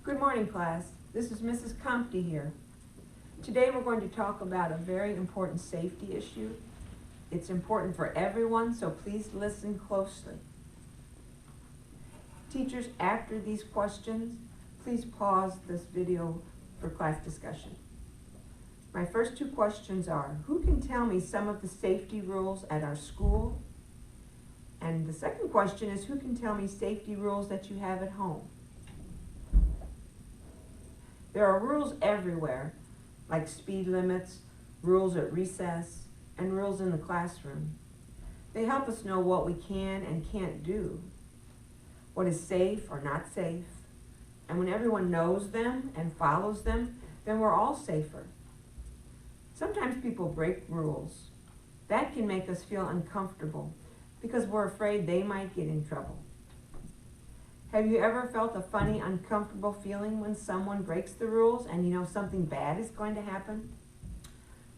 Good morning, class. This is Mrs. Compte here. Today we're going to talk about a very important safety issue. It's important for everyone, so please listen closely. Teachers, after these questions, please pause this video for class discussion. My first two questions are, who can tell me some of the safety rules at our school? And the second question is, who can tell me safety rules that you have at home? There are rules everywhere, like speed limits, rules at recess, and rules in the classroom. They help us know what we can and can't do, what is safe or not safe. And when everyone knows them and follows them, then we're all safer. Sometimes people break rules. That can make us feel uncomfortable because we're afraid they might get in trouble. Have you ever felt a funny, uncomfortable feeling when someone breaks the rules and you know something bad is going to happen?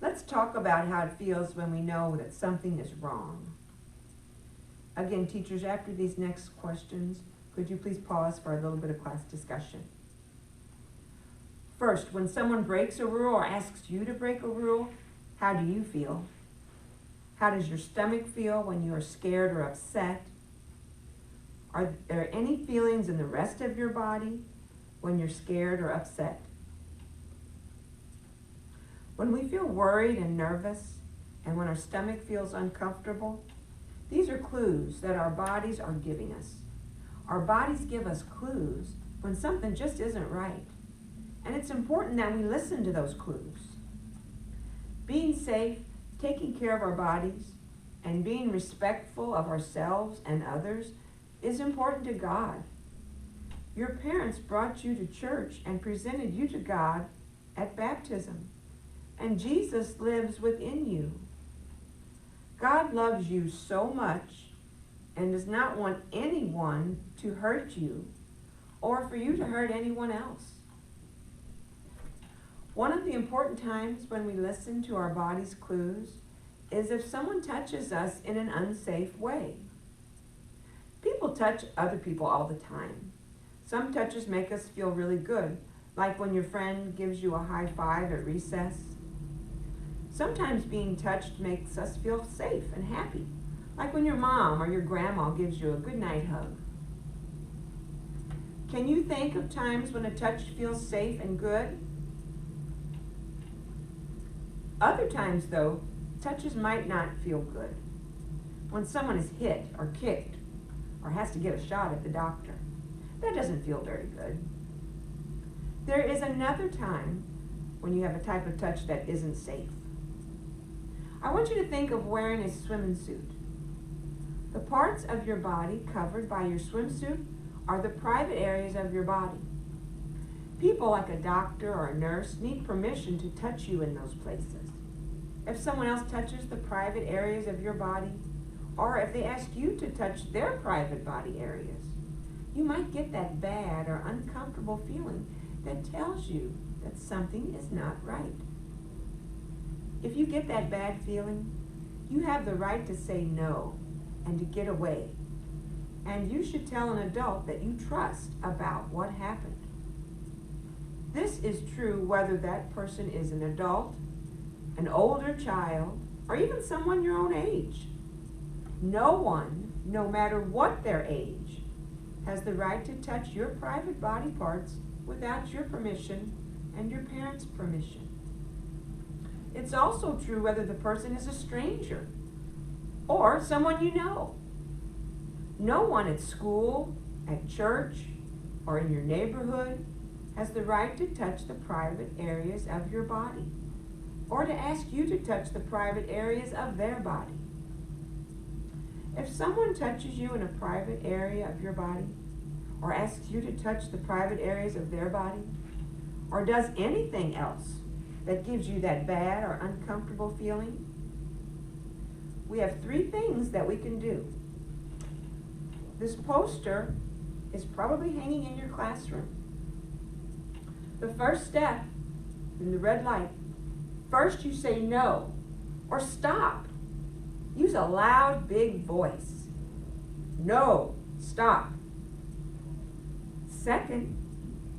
Let's talk about how it feels when we know that something is wrong. Again, teachers, after these next questions, could you please pause for a little bit of class discussion? First, when someone breaks a rule or asks you to break a rule, how do you feel? How does your stomach feel when you are scared or upset? Are there any feelings in the rest of your body when you're scared or upset? When we feel worried and nervous, and when our stomach feels uncomfortable, these are clues that our bodies are giving us. Our bodies give us clues when something just isn't right. And it's important that we listen to those clues. Being safe, taking care of our bodies, and being respectful of ourselves and others is important to God. Your parents brought you to church and presented you to God at baptism, and Jesus lives within you. God loves you so much and does not want anyone to hurt you or for you to hurt anyone else. One of the important times when we listen to our body's clues is if someone touches us in an unsafe way. People touch other people all the time. Some touches make us feel really good, like when your friend gives you a high five at recess. Sometimes being touched makes us feel safe and happy, like when your mom or your grandma gives you a good night hug. Can you think of times when a touch feels safe and good? Other times, though, touches might not feel good. When someone is hit or kicked or has to get a shot at the doctor, that doesn't feel very good. There is another time when you have a type of touch that isn't safe. I want you to think of wearing a swimming suit. The parts of your body covered by your swimsuit are the private areas of your body. People like a doctor or a nurse need permission to touch you in those places. If someone else touches the private areas of your body, or if they ask you to touch their private body areas, you might get that bad or uncomfortable feeling that tells you that something is not right. If you get that bad feeling, you have the right to say no and to get away. And you should tell an adult that you trust about what happened. This is true whether that person is an adult, an older child, or even someone your own age. No one, no matter what their age, has the right to touch your private body parts without your permission and your parents' permission. It's also true whether the person is a stranger or someone you know. No one at school, at church, or in your neighborhood has the right to touch the private areas of your body or to ask you to touch the private areas of their body. If someone touches you in a private area of your body or asks you to touch the private areas of their body or does anything else that gives you that bad or uncomfortable feeling, we have 3 things that we can do. This poster is probably hanging in your classroom. The first step in the red light, first you say no or stop. Use a loud, big voice. No, stop. Second,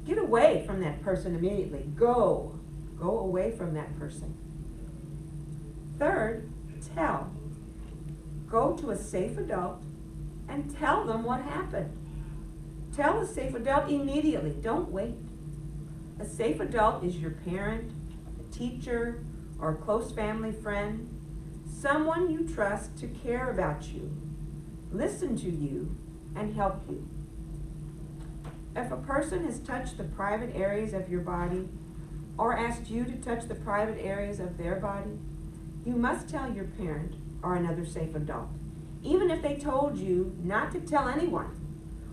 Get away from that person immediately. Go away from that person. Third, tell. Go to a safe adult and tell them what happened. Tell a safe adult immediately. Don't wait. A safe adult is your parent, a teacher, or a close family friend, someone you trust to care about you, listen to you, and help you. If a person has touched the private areas of your body or asked you to touch the private areas of their body, you must tell your parent or another safe adult, even if they told you not to tell anyone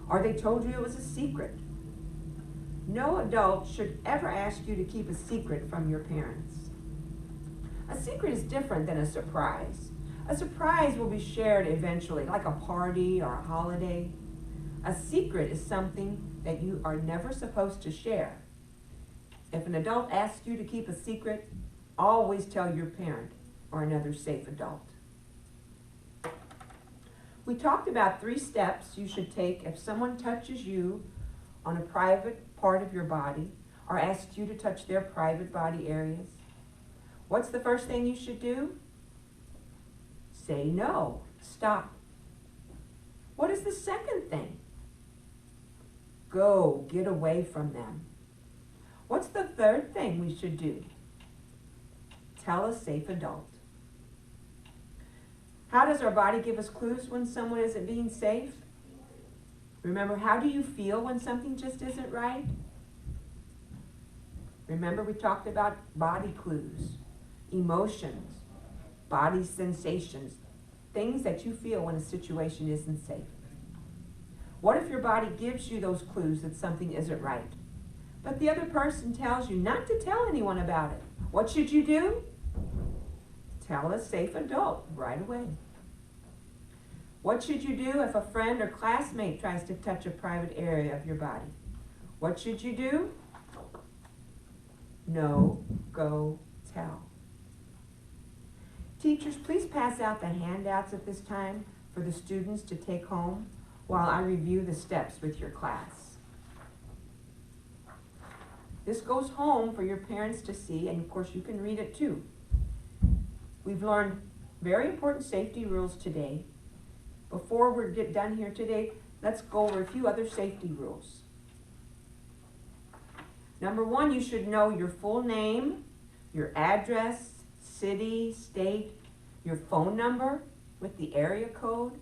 or they told you it was a secret. No adult should ever ask you to keep a secret from your parents. A secret is different than a surprise. A surprise will be shared eventually, like a party or a holiday. A secret is something that you are never supposed to share. If an adult asks you to keep a secret, always tell your parent or another safe adult. We talked about 3 steps you should take if someone touches you on a private part of your body or asks you to touch their private body areas. What's the first thing you should do? Say no. Stop. What is the second thing? Go. Get away from them. What's the third thing we should do? Tell a safe adult. How does our body give us clues when someone isn't being safe? Remember, how do you feel when something just isn't right? Remember, we talked about body clues, emotions, body sensations, things that you feel when a situation isn't safe. What if your body gives you those clues that something isn't right, but the other person tells you not to tell anyone about it? What should you do? Tell a safe adult right away. What should you do if a friend or classmate tries to touch a private area of your body? What should you do? No, go, tell. Teachers, please pass out the handouts at this time for the students to take home while I review the steps with your class. This goes home for your parents to see, and of course you can read it too. We've learned very important safety rules today. Before we get done here today, let's go over a few other safety rules. Number 1, you should know your full name, your address, city, state, your phone number with the area code.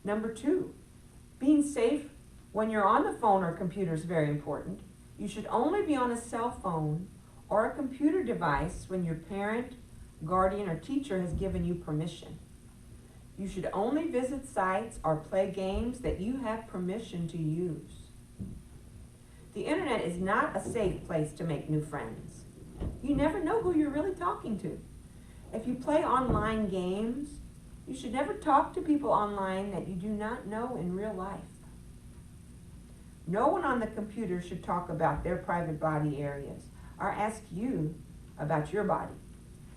Number 2, being safe when you're on the phone or computer is very important. You should only be on a cell phone or a computer device when your parent, guardian, or teacher has given you permission. You should only visit sites or play games that you have permission to use. The internet is not a safe place to make new friends. You never know who you're really talking to. If you play online games, you should never talk to people online that you do not know in real life. No one on the computer should talk about their private body areas or ask you about your body.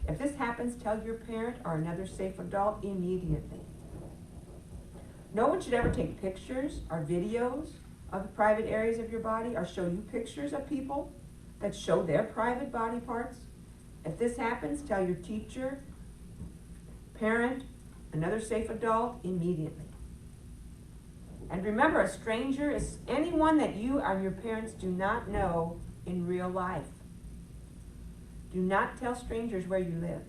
If this happens, tell your parent or another safe adult immediately. No one should ever take pictures or videos of the private areas of your body or show you pictures of people that show their private body parts. If this happens, tell your teacher, parent, another safe adult immediately. And remember, a stranger is anyone that you or your parents do not know in real life. Do not tell strangers where you live.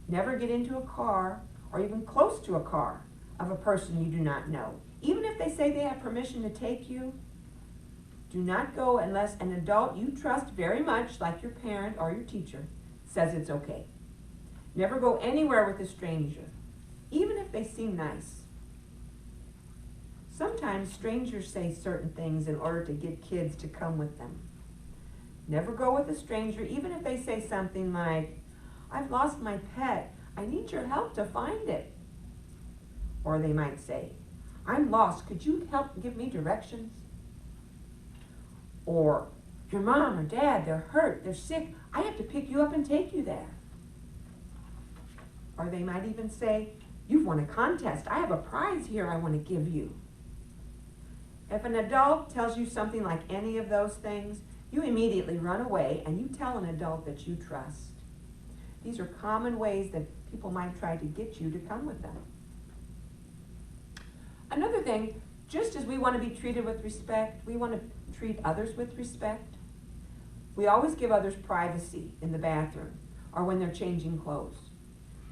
Never get into a car or even close to a car of a person you do not know. Even if they say they have permission to take you, do not go unless an adult you trust very much, like your parent or your teacher, says it's okay. Never go anywhere with a stranger, even if they seem nice. Sometimes strangers say certain things in order to get kids to come with them. Never go with a stranger, even if they say something like, "I've lost my pet. I need your help to find it." Or they might say, "I'm lost. Could you help give me directions?" Or, "Your mom or dad, they're hurt. They're sick. I have to pick you up and take you there." Or they might even say, "You've won a contest. I have a prize here I want to give you." If an adult tells you something like any of those things, you immediately run away and you tell an adult that you trust. These are common ways that people might try to get you to come with them. Another thing, just as we want to be treated with respect, we want to treat others with respect. We always give others privacy in the bathroom or when they're changing clothes.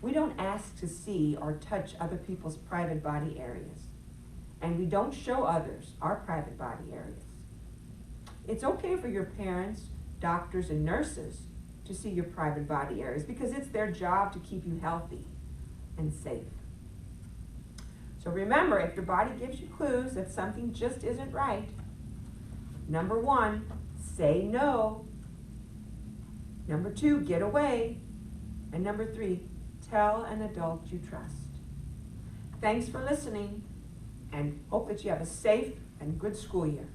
We don't ask to see or touch other people's private body areas. And we don't show others our private body areas. It's okay for your parents, doctors, and nurses to see your private body areas because it's their job to keep you healthy and safe. So remember, if your body gives you clues that something just isn't right, number 1, say no. Number 2, get away. And number 3, tell an adult you trust. Thanks for listening, and hope that you have a safe and good school year.